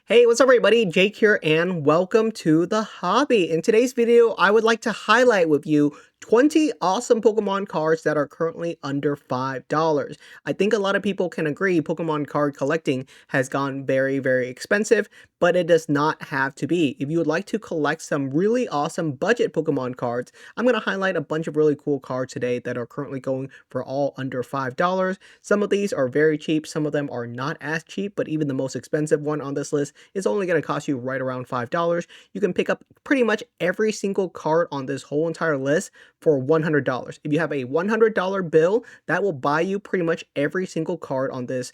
Hey, what's up everybody? Jake here and welcome to the hobby. In today's video, I would like to highlight with you 20 awesome Pokemon cards that are currently under $5. I think a lot of people can agree Pokemon card collecting has gone very expensive, but it does not have to be. If you would like to collect some really awesome budget Pokemon cards, I'm going to highlight a bunch of really cool cards today that are currently going for all under $5. Some of these are very cheap, some of them are not as cheap, but even the most expensive one on this list is only going to cost you right around $5. You can pick up pretty much every single card on this whole entire list for $100. If you have a $100 bill, that will buy you pretty much every single card on this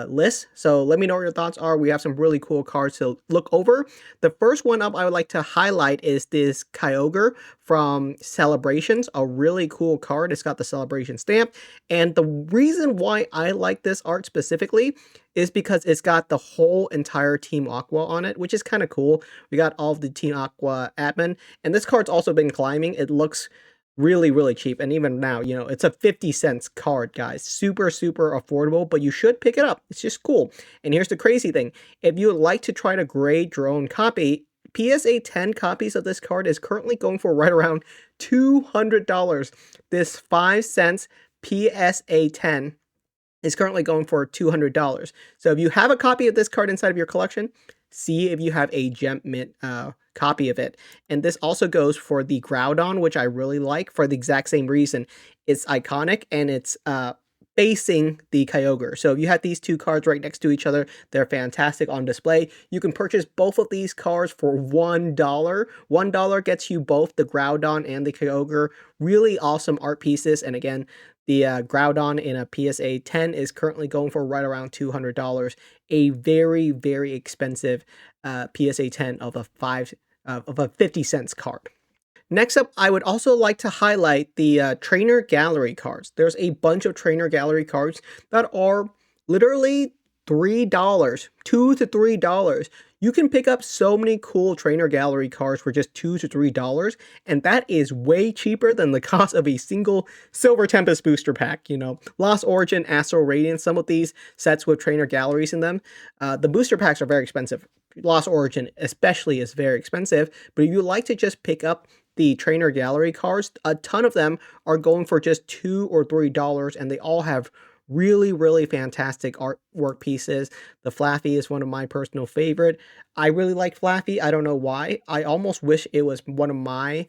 list. So let me know what your thoughts are. We have some really cool cards to look over. The first one up I would like to highlight is this Kyogre from Celebrations, a really cool card. It's got the Celebration stamp, and the reason why I like this art specifically is because it's got the whole entire Team Aqua on it, which is kind of cool. We got all of the Team Aqua admin, and this card's also been climbing. It looks really cheap, and even now, you know, it's a 50 cents card, guys. Super affordable, but you should pick it up. It's just cool. And here's the crazy thing. If you would like to try to grade your own copy, PSA 10 copies of this card is currently going for right around $200. This 5 cents PSA 10 is currently going for $200. So if you have a copy of this card inside of your collection, see if you have a gem mint copy of it. And this also goes for the Groudon, which I really like for the exact same reason. It's iconic and it's facing the Kyogre. So if you have these two cards right next to each other, they're fantastic on display. You can purchase both of these cards for $1. $1 gets you both the Groudon and the Kyogre. Really awesome art pieces. And again, the Groudon in a PSA 10 is currently going for right around $200. A very expensive PSA 10 of a 50 cents card. Next up, I would also like to highlight the Trainer Gallery cards. There's a bunch of Trainer Gallery cards that are literally $3, $2 to $3. You can pick up so many cool Trainer Gallery cards for just $2 to $3, and that is way cheaper than the cost of a single Silver Tempest booster pack. You know, Lost Origin, Astral Radiance, some of these sets with Trainer Galleries in them. The booster packs are very expensive. Lost Origin especially is very expensive, but if you like to just pick up the Trainer Gallery cards, a ton of them are going for just $2 or $3, and they all have really fantastic artwork pieces. The Flaffy is one of my personal favorite. I really like Flaffy. I don't know why. I almost wish it was one of my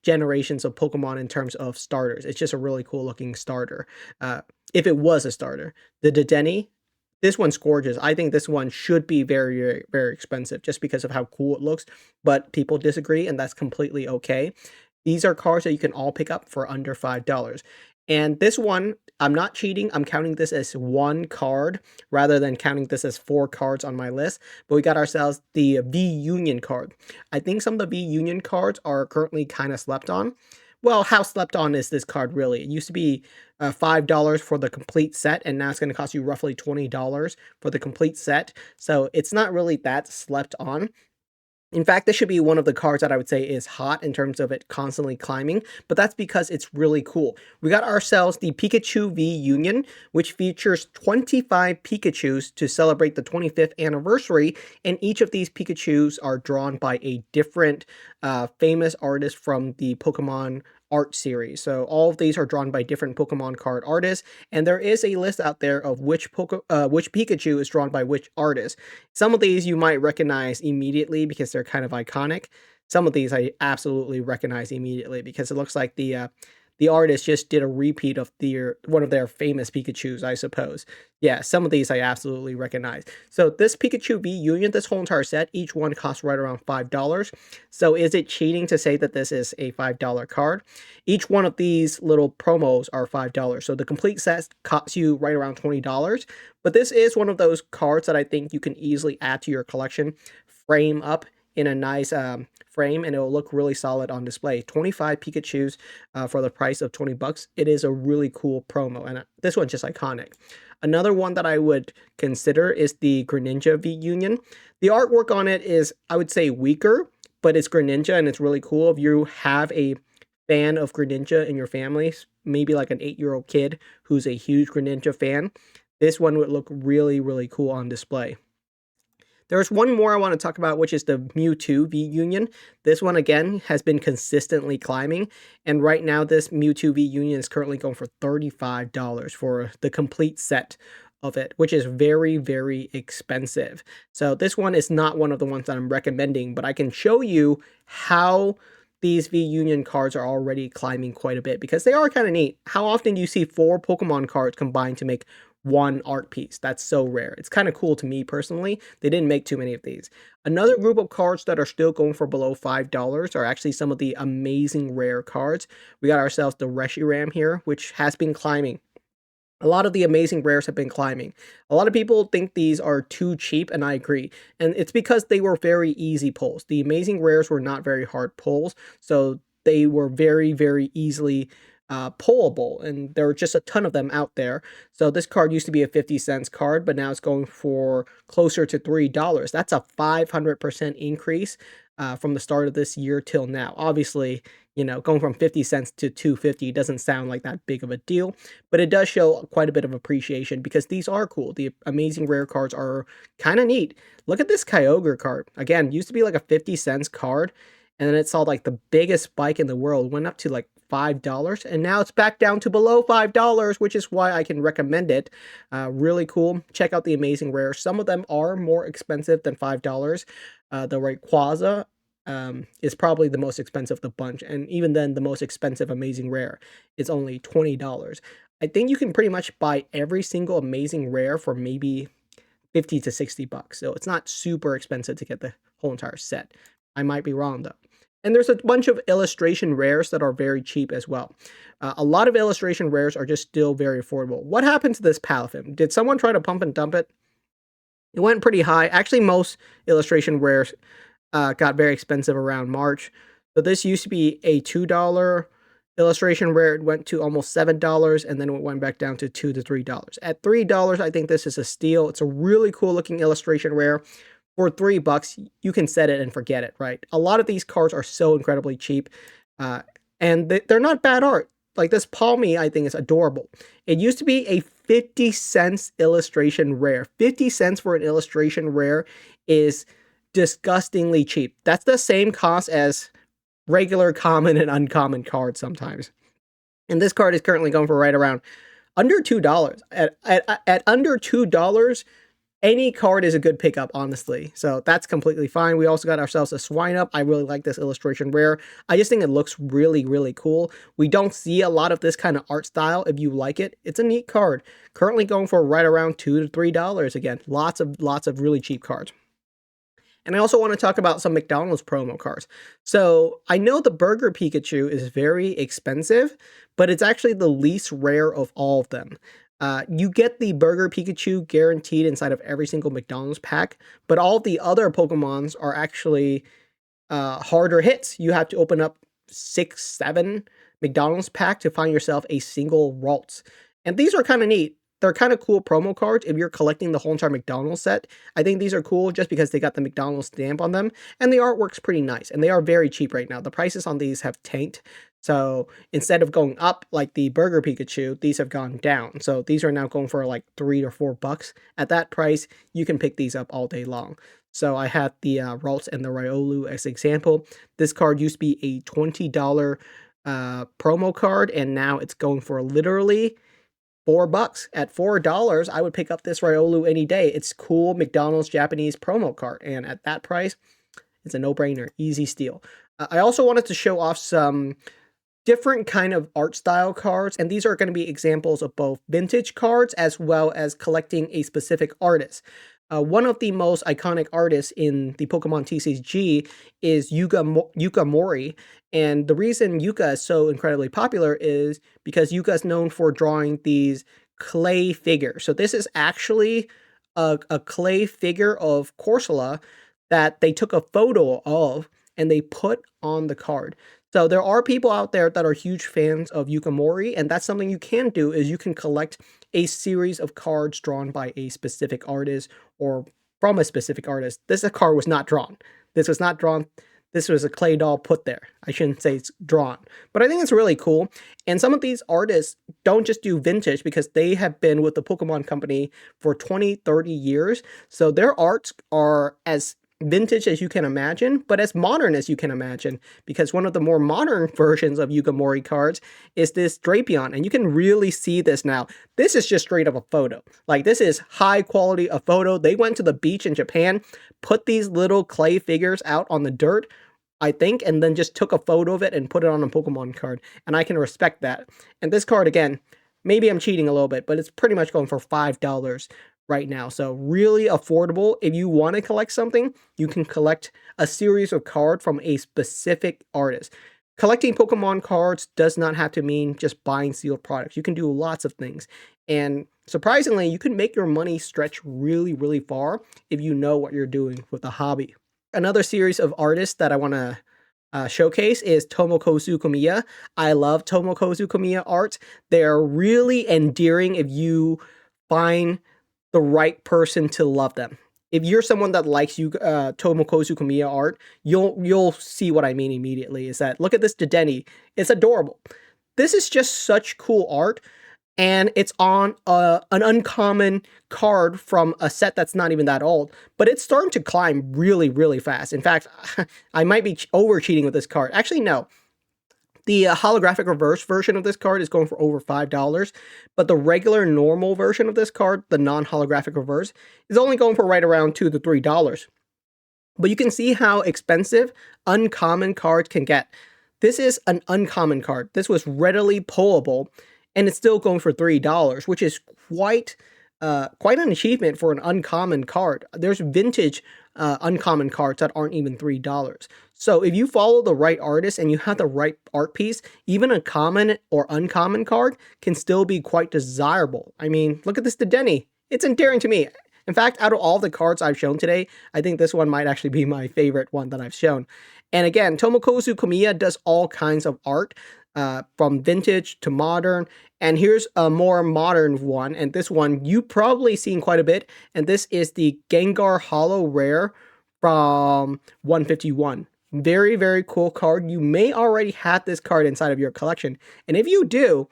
generations of Pokemon in terms of starters. It's just a really cool looking starter. If it was a starter. The Dedenne, this one's gorgeous. I think this one should be very expensive just because of how cool it looks, but people disagree, and that's completely okay. These are cards that you can all pick up for under $5. And this one, I'm not cheating. I'm counting this as one card rather than counting this as 4 cards on my list. But we got ourselves the V-Union card. I think some of the V-Union cards are currently kind of slept on. Well, how slept on is this card really? It used to be $5 for the complete set, and now it's going to cost you roughly $20 for the complete set. So it's not really that slept on. In fact, this should be one of the cards that I would say is hot in terms of it constantly climbing, but that's because it's really cool. We got ourselves the Pikachu V Union, which features 25 Pikachus to celebrate the 25th anniversary, and each of these Pikachus are drawn by a different famous artist from the Pokemon art series. So all of these are drawn by different Pokemon card artists, and there is a list out there of which Pikachu is drawn by which artist. Some of these you might recognize immediately because they're kind of iconic. Some of these I absolutely recognize immediately because it looks like the artist just did a repeat of one of their famous Pikachus, I suppose. Yeah, some of these I absolutely recognize. So this Pikachu V Union, this whole entire set, each one costs right around $5. So is it cheating to say that this is a $5 card? Each one of these little promos are $5. So the complete set costs you right around $20. But this is one of those cards that I think you can easily add to your collection, frame up in a nice frame, and it will look really solid on display. 25 Pikachus for the price of $20. It is a really cool promo, and this one's just iconic. Another one that I would consider is the Greninja V Union. The artwork on it is, I would say, weaker, but it's Greninja and it's really cool. If you have a fan of Greninja in your family, maybe like an 8-year-old kid who's a huge Greninja fan, this one would look really cool on display. There's one more I want to talk about, which is the Mewtwo V Union. This one, again, has been consistently climbing, and right now this Mewtwo V Union is currently going for $35 for the complete set of it, which is very, very expensive. So this one is not one of the ones that I'm recommending, but I can show you how these V Union cards are already climbing quite a bit because they are kind of neat. How often do you see 4 Pokemon cards combined to make one art piece? That's so rare. It's kind of cool to me personally. They didn't make too many of these. Another group of cards that are still going for below $5 are actually some of the amazing rare cards. We got ourselves the Reshiram here, which has been climbing. A lot of the amazing rares have been climbing. A lot of people think these are too cheap, and I agree. And it's because they were very easy pulls. The amazing rares were not very hard pulls, so they were very, very easily pullable, and there were just a ton of them out there. So this card used to be a 50 cents card, but now it's going for closer to $3. That's a 500% increase from the start of this year till now. Obviously, you know, going from 50 cents to 250 doesn't sound like that big of a deal, but it does show quite a bit of appreciation because these are cool. The amazing rare cards are kind of neat. Look at this Kyogre card. Again, used to be like a 50 cents card, and then it saw like the biggest spike in the world, went up to like $5, and now it's back down to below $5, which is why I can recommend it. Really cool. Check out the amazing rares. Some of them are more expensive than $5. The Rayquaza is probably the most expensive of the bunch, and even then the most expensive amazing rare is only $20. I think you can pretty much buy every single amazing rare for maybe 50 to 60 bucks, so it's not super expensive to get the whole entire set. I might be wrong though. And there's a bunch of illustration rares that are very cheap as well. A lot of illustration rares are just still very affordable. What happened to this Palafin? Did someone try to pump and dump it? It went pretty high. Actually, most illustration rares got very expensive around March. So this used to be a $2 illustration rare. It went to almost $7, and then it went back down to $2 to $3. At $3, I think this is a steal. It's a really cool looking illustration rare. For $3, you can set it and forget it, right? A lot of these cards are so incredibly cheap, and they're not bad art. Like this Palmy, I think is adorable. It used to be a 50 cents illustration rare. 50 cents for an illustration rare is disgustingly cheap. That's the same cost as regular common and uncommon cards sometimes. And this card is currently going for right around under $2. At under $2, any card is a good pickup, honestly. So that's completely fine. We also got ourselves a Swinub. I really like this illustration rare. I just think it looks really, really cool. We don't see a lot of this kind of art style. If you like it, it's a neat card. Currently going for right around $2 to $3 again. Lots of really cheap cards. And I also want to talk about some McDonald's promo cards. So I know the Burger Pikachu is very expensive, but it's actually the least rare of all of them. You get the Burger Pikachu guaranteed inside of every single McDonald's pack, but all the other Pokemons are actually harder hits. You have to open up 6, 7 McDonald's pack to find yourself a single Ralts. And these are kind of neat. They're kind of cool promo cards if you're collecting the whole entire McDonald's set. I think these are cool just because they got the McDonald's stamp on them, and the artwork's pretty nice, and they are very cheap right now. The prices on these have tanked, so instead of going up like the Burger Pikachu, these have gone down. So these are now going for like $3 or $4. At that price, you can pick these up all day long. So I have the Ralts and the Riolu as example. This card used to be a $20 promo card, and now it's going for literally $4. At $4, I would pick up this Riolu any day. It's cool McDonald's Japanese promo card, and at that price, it's a no-brainer, easy steal. I also wanted to show off some different kind of art style cards, and these are going to be examples of both vintage cards as well as collecting a specific artist. One of the most iconic artists in the Pokemon TCG is Yuka Mori, and the reason Yuka is so incredibly popular is because Yuka is known for drawing these clay figures. So this is actually a clay figure of Corsola that they took a photo of and they put on the card. So there are people out there that are huge fans of Yuka Mori, and that's something you can do is you can collect a series of cards drawn by a specific artist or from a specific artist. This card was not drawn. This was not drawn. this was a clay doll put there. I shouldn't say it's drawn, but I think it's really cool. And some of these artists don't just do vintage because they have been with the Pokemon company for 20, 30 years. So their arts are as vintage as you can imagine, but as modern as you can imagine, because one of the more modern versions of Yugamori cards is this Drapion, and you can really see this now. This is just straight up a photo. Like, this is high quality a photo. They went to the beach in Japan, put these little clay figures out on the dirt, I think, and then just took a photo of it and put it on a Pokemon card, and I can respect that. And this card, again, maybe I'm cheating a little bit, but it's pretty much going for $5 right now. So really affordable. If you want to collect something, you can collect a series of cards from a specific artist. Collecting Pokemon cards does not have to mean just buying sealed products. You can do lots of things. And surprisingly, you can make your money stretch really, really far if you know what you're doing with the hobby. Another series of artists that I want to showcase is Tomokozu Komiya. I love Tomokozu Komiya art. They're really endearing if you find the right person to love them. If you're someone that likes Tomokozu Komiya art, you'll see what I mean immediately. Is that, look at this Dedenne. It's adorable. This is just such cool art, and it's on an uncommon card from a set that's not even that old, but it's starting to climb really, really fast. In fact, I might be over cheating with this card. Actually, no. The holographic reverse version of this card is going for over $5, but the regular normal version of this card, the non-holographic reverse, is only going for right around $2 to $3. But you can see how expensive uncommon cards can get. This is an uncommon card. This was readily pullable, and it's still going for $3, which is quite an achievement for an uncommon card. There's vintage uncommon cards that aren't even $3. So if you follow the right artist and you have the right art piece, even a common or uncommon card can still be quite desirable. I mean, look at this Dedenne. It's endearing to me. In fact, out of all the cards I've shown today, I think this one might actually be my favorite one that I've shown. And again, Tomokozu Komiya does all kinds of art, from vintage to modern. And here's a more modern one, and this one you've probably seen quite a bit, and this is the Gengar Holo Rare from 151. Very, very cool card. You may already have this card inside of your collection, and if you do,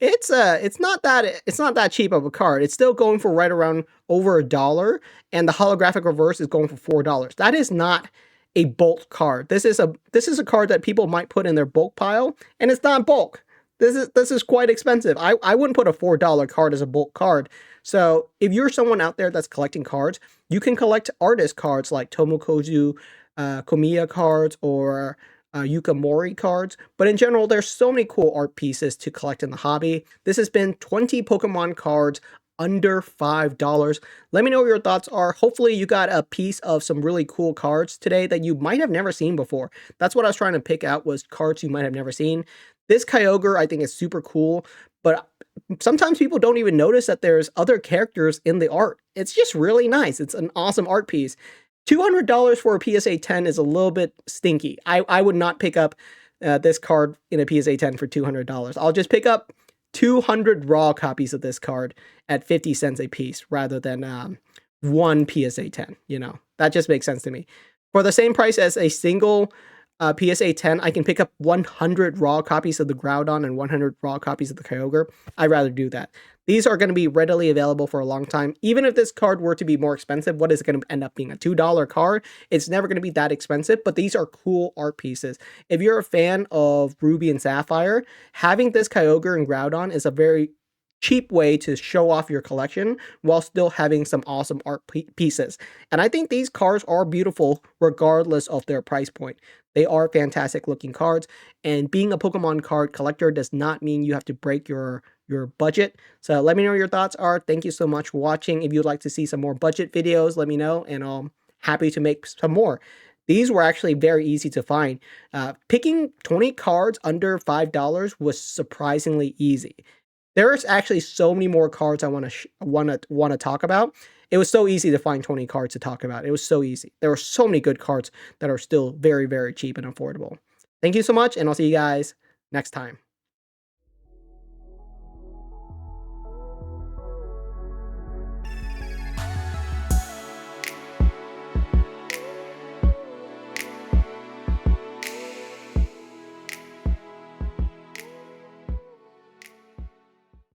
it's not that cheap of a card. It's still going for right around over $1, and the holographic reverse is going for $4. That is not a bulk card. This is a card that people might put in their bulk pile, and it's not bulk. This is quite expensive. I wouldn't put a $4 card as a bulk card. So if you're someone out there that's collecting cards, you can collect artist cards like Tomokozu Komiya cards or Yukamori cards. But in general, there's so many cool art pieces to collect in the hobby. This has been 20 Pokemon cards under $5. Let me know what your thoughts are. Hopefully you got a piece of some really cool cards today that you might have never seen before. That's what I was trying to pick out, was cards you might have never seen. This Kyogre I think is super cool, but sometimes people don't even notice that there's other characters in the art. It's just really nice. It's an awesome art piece. $200 for a PSA 10 is a little bit stinky. I would not pick up this card in a PSA 10 for $200. I'll just pick up 200 raw copies of this card at 50 cents a piece rather than one PSA 10. You know, that just makes sense to me. For the same price as a single PSA 10, I can pick up 100 raw copies of the Groudon and 100 raw copies of the Kyogre. I'd rather do that. These are going to be readily available for a long time. Even if this card were to be more expensive, what is it going to end up being? A $2 card? It's never going to be that expensive, but these are cool art pieces. If you're a fan of Ruby and Sapphire, having this Kyogre and Groudon is a very cheap way to show off your collection while still having some awesome art pieces. And I think these cards are beautiful regardless of their price point. They are fantastic looking cards, and being a Pokemon card collector does not mean you have to break your budget. So let me know what your thoughts are. Thank you so much for watching. If you'd like to see some more budget videos, let me know, and I'm happy to make some more. These were actually very easy to find. Picking 20 cards under $5 was surprisingly easy. There's actually so many more cards I want to talk about. It was so easy to find 20 cards to talk about. It was so easy. There were so many good cards that are still very, very cheap and affordable. Thank you so much, and I'll see you guys next time.